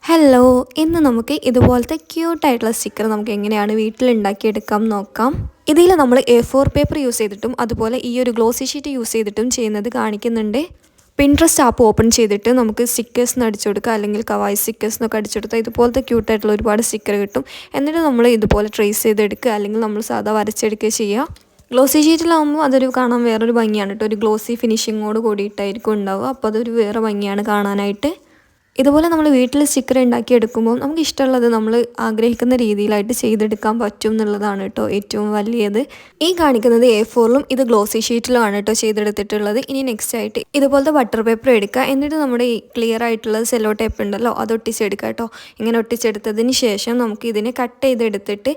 Hello, ഇന്ന് നമുക്ക് ഇതുപോലത്തെ ക്യൂട്ടായിട്ടുള്ള സ്റ്റിക്കർ നമുക്ക് എങ്ങനെയാണ് വീട്ടിലുണ്ടാക്കിയെടുക്കാം നോക്കാം. ഇതിൽ നമ്മൾ A4 പേപ്പർ യൂസ് ചെയ്തിട്ടും അതുപോലെ ഈ ഒരു ഗ്ലോസി ഷീറ്റ് യൂസ് ചെയ്തിട്ടും ചെയ്യുന്നത് കാണിക്കുന്നുണ്ട്. പിൻട്രസ്റ്റ് ആപ്പ് ഓപ്പൺ ചെയ്തിട്ട് നമുക്ക് സ്റ്റിക്കേഴ്സ് അടിച്ചു കൊടുക്കുക, അല്ലെങ്കിൽ കവായി സ്റ്റിക്കേഴ്സിനൊക്കെ അടിച്ചു കൊടുത്താൽ ഇതുപോലത്തെ ക്യൂട്ടായിട്ടുള്ള ഒരുപാട് സ്റ്റിക്കർ കിട്ടും. എന്നിട്ട് നമ്മൾ ഇതുപോലെ ട്രേസ് ചെയ്തെടുക്കുക, അല്ലെങ്കിൽ നമ്മൾ സാധാ വരച്ചെടുക്കുക ചെയ്യുക. ഗ്ലോസി ഷീറ്റിലാകുമ്പോൾ അതൊരു കാണാൻ വേറൊരു ഭംഗിയാണ് കേട്ടോ. ഒരു ഗ്ലോസി ഫിനിഷിങ്ങോട് കൂടിയിട്ടായിരിക്കും ഉണ്ടാവുക. അപ്പോൾ അതൊരു വേറെ ഭംഗിയാണ് കാണാനായിട്ട്. ഇതുപോലെ നമ്മൾ വീട്ടിൽ സ്റ്റിക്കർ ഉണ്ടാക്കിയെടുക്കുമ്പോൾ നമുക്ക് ഇഷ്ടമുള്ളത് നമ്മൾ ആഗ്രഹിക്കുന്ന രീതിയിലായിട്ട് ചെയ്തെടുക്കാൻ പറ്റും എന്നുള്ളതാണ് കേട്ടോ ഏറ്റവും വലിയത്. ഈ കാണിക്കുന്നത് A4ലും ഇത് ഗ്ലോസി ഷീറ്റിലുമാണ് കേട്ടോ ചെയ്തെടുത്തിട്ടുള്ളത്. ഇനി നെക്സ്റ്റ് ആയിട്ട് ഇതുപോലത്തെ ബട്ടർ പേപ്പർ എടുക്കുക. എന്നിട്ട് നമ്മുടെ ഈ ക്ലിയർ ആയിട്ടുള്ള സെല്ലോ ടേപ്പ് ഉണ്ടല്ലോ, അത് ഒട്ടിച്ചെടുക്കുക കേട്ടോ. ഇങ്ങനെ ഒട്ടിച്ചെടുത്തതിന് ശേഷം നമുക്ക് ഇതിനെ കട്ട് ചെയ്തെടുത്തിട്ട്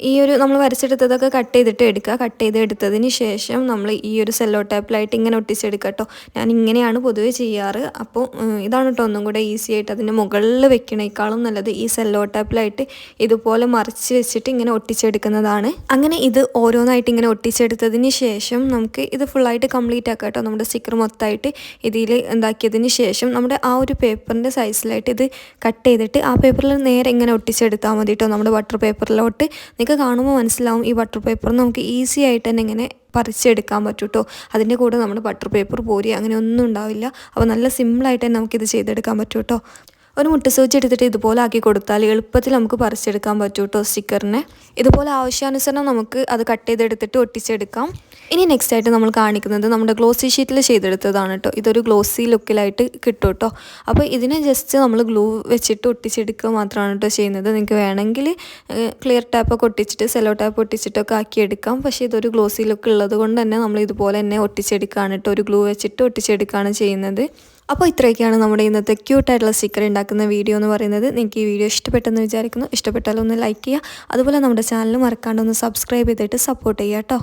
ഈ ഒരു നമ്മൾ വരച്ചെടുത്തതൊക്കെ കട്ട് ചെയ്തിട്ട് എടുക്കുക. കട്ട് ചെയ്തെടുത്തതിന് ശേഷം നമ്മൾ ഈ ഒരു സെല്ലോ ടേപ്പിലായിട്ട് ഇങ്ങനെ ഒട്ടിച്ചെടുക്കുക കേട്ടോ. ഞാൻ ഇങ്ങനെയാണ് പൊതുവേ ചെയ്യാറ്. അപ്പോൾ ഇതാണ് കേട്ടോ ഒന്നും കൂടെ ഈസി ആയിട്ട്. അതിൻ്റെ മുകളിൽ വെക്കണേക്കാളും നല്ലത് ഈ സെല്ലോ ടേപ്പിലായിട്ട് ഇതുപോലെ മറിച്ച് വെച്ചിട്ട് ഇങ്ങനെ ഒട്ടിച്ചെടുക്കുന്നതാണ്. അങ്ങനെ ഇത് ഓരോന്നായിട്ട് ഇങ്ങനെ ഒട്ടിച്ചെടുത്തതിന് ശേഷം നമുക്ക് ഇത് ഫുള്ളായിട്ട് കംപ്ലീറ്റ് ആക്കാം കേട്ടോ. നമ്മുടെ സ്റ്റിക്കർ മൊത്തമായിട്ട് ഇതിൽ എന്താക്കിയതിന് ശേഷം നമ്മുടെ ആ ഒരു പേപ്പറിൻ്റെ സൈസിലായിട്ട് ഇത് കട്ട് ചെയ്തിട്ട് ആ പേപ്പറിൽ നേരെ ഇങ്ങനെ ഒട്ടിച്ചെടുത്താൽ മതി കേട്ടോ. നമ്മുടെ ബട്ടർ പേപ്പറിലോട്ട് നിങ്ങൾക്ക് കാണുമ്പോൾ മനസ്സിലാവും ഈ ബട്ടർ പേപ്പർ നമുക്ക് ഈസി ആയിട്ട് തന്നെ ഇങ്ങനെ പറിച്ചെടുക്കാൻ പറ്റും കേട്ടോ. അതിൻ്റെ കൂടെ നമ്മുടെ ബട്ടർ പേപ്പർ പോരി അങ്ങനെ ഒന്നും ഉണ്ടാവില്ല. അപ്പോൾ നല്ല സിമ്പിളായിട്ട് തന്നെ നമുക്കിത് ചെയ്തെടുക്കാൻ പറ്റും കേട്ടോ. ഒരു മുട്ട സൂചി എടുത്തിട്ട് ഇതുപോലെ ആക്കി കൊടുത്താൽ എളുപ്പത്തിൽ നമുക്ക് പറിച്ചെടുക്കാൻ പറ്റും കേട്ടോ സ്റ്റിക്കറിനെ. ഇതുപോലെ ആവശ്യാനുസരണം നമുക്ക് അത് കട്ട് ചെയ്തെടുത്തിട്ട് ഒട്ടിച്ചെടുക്കാം. ഇനി നെക്സ്റ്റ് ആയിട്ട് നമ്മൾ കാണിക്കുന്നത് നമ്മുടെ ഗ്ലോസി ഷീറ്റിൽ ചെയ്തെടുത്തതാണ് കേട്ടോ. ഇതൊരു ഗ്ലോസി ലുക്കിലായിട്ട് കിട്ടും കേട്ടോ. അപ്പോൾ ഇതിനെ ജസ്റ്റ് നമ്മൾ ഗ്ലൂ വെച്ചിട്ട് ഒട്ടിച്ചെടുക്കുക മാത്രമാണ് കേട്ടോ ചെയ്യുന്നത്. നിങ്ങൾക്ക് വേണമെങ്കിൽ ക്ലിയർ ടാപ്പൊക്കെ ഒട്ടിച്ചിട്ട് സെല്ലോ ടാപ്പ് ഒട്ടിച്ചിട്ടൊക്കെ ആക്കിയെടുക്കാം. പക്ഷേ ഇതൊരു ഗ്ലോസി ലുക്ക് ഉള്ളത് കൊണ്ട് തന്നെ നമ്മൾ ഇതുപോലെ തന്നെ ഒട്ടിച്ചെടുക്കുകയാണ് കേട്ടോ. ഒരു ഗ്ലൂ വെച്ചിട്ട് ഒട്ടിച്ചെടുക്കുകയാണ് ചെയ്യുന്നത്. അപ്പോൾ ഇത്രയൊക്കെയാണ് നമ്മുടെ ഇന്നത്തെ ക്യൂട്ടായിട്ടുള്ള സ്റ്റിക്കർ ഉണ്ടാക്കുന്ന വീഡിയോ എന്ന് പറയുന്നത്. നിങ്ങൾക്ക് ഈ വീഡിയോ ഇഷ്ടപ്പെട്ടെന്ന് വിചാരിക്കുന്നു. ഇഷ്ടപ്പെട്ടാലൊന്ന് ലൈക്ക് ചെയ്യുക. അതുപോലെ നമ്മുടെ ചാനൽ മറക്കാണ്ട് ഒന്ന് സബ്സ്ക്രൈബ് ചെയ്തിട്ട് സപ്പോർട്ട് ചെയ്യുക കേട്ടോ.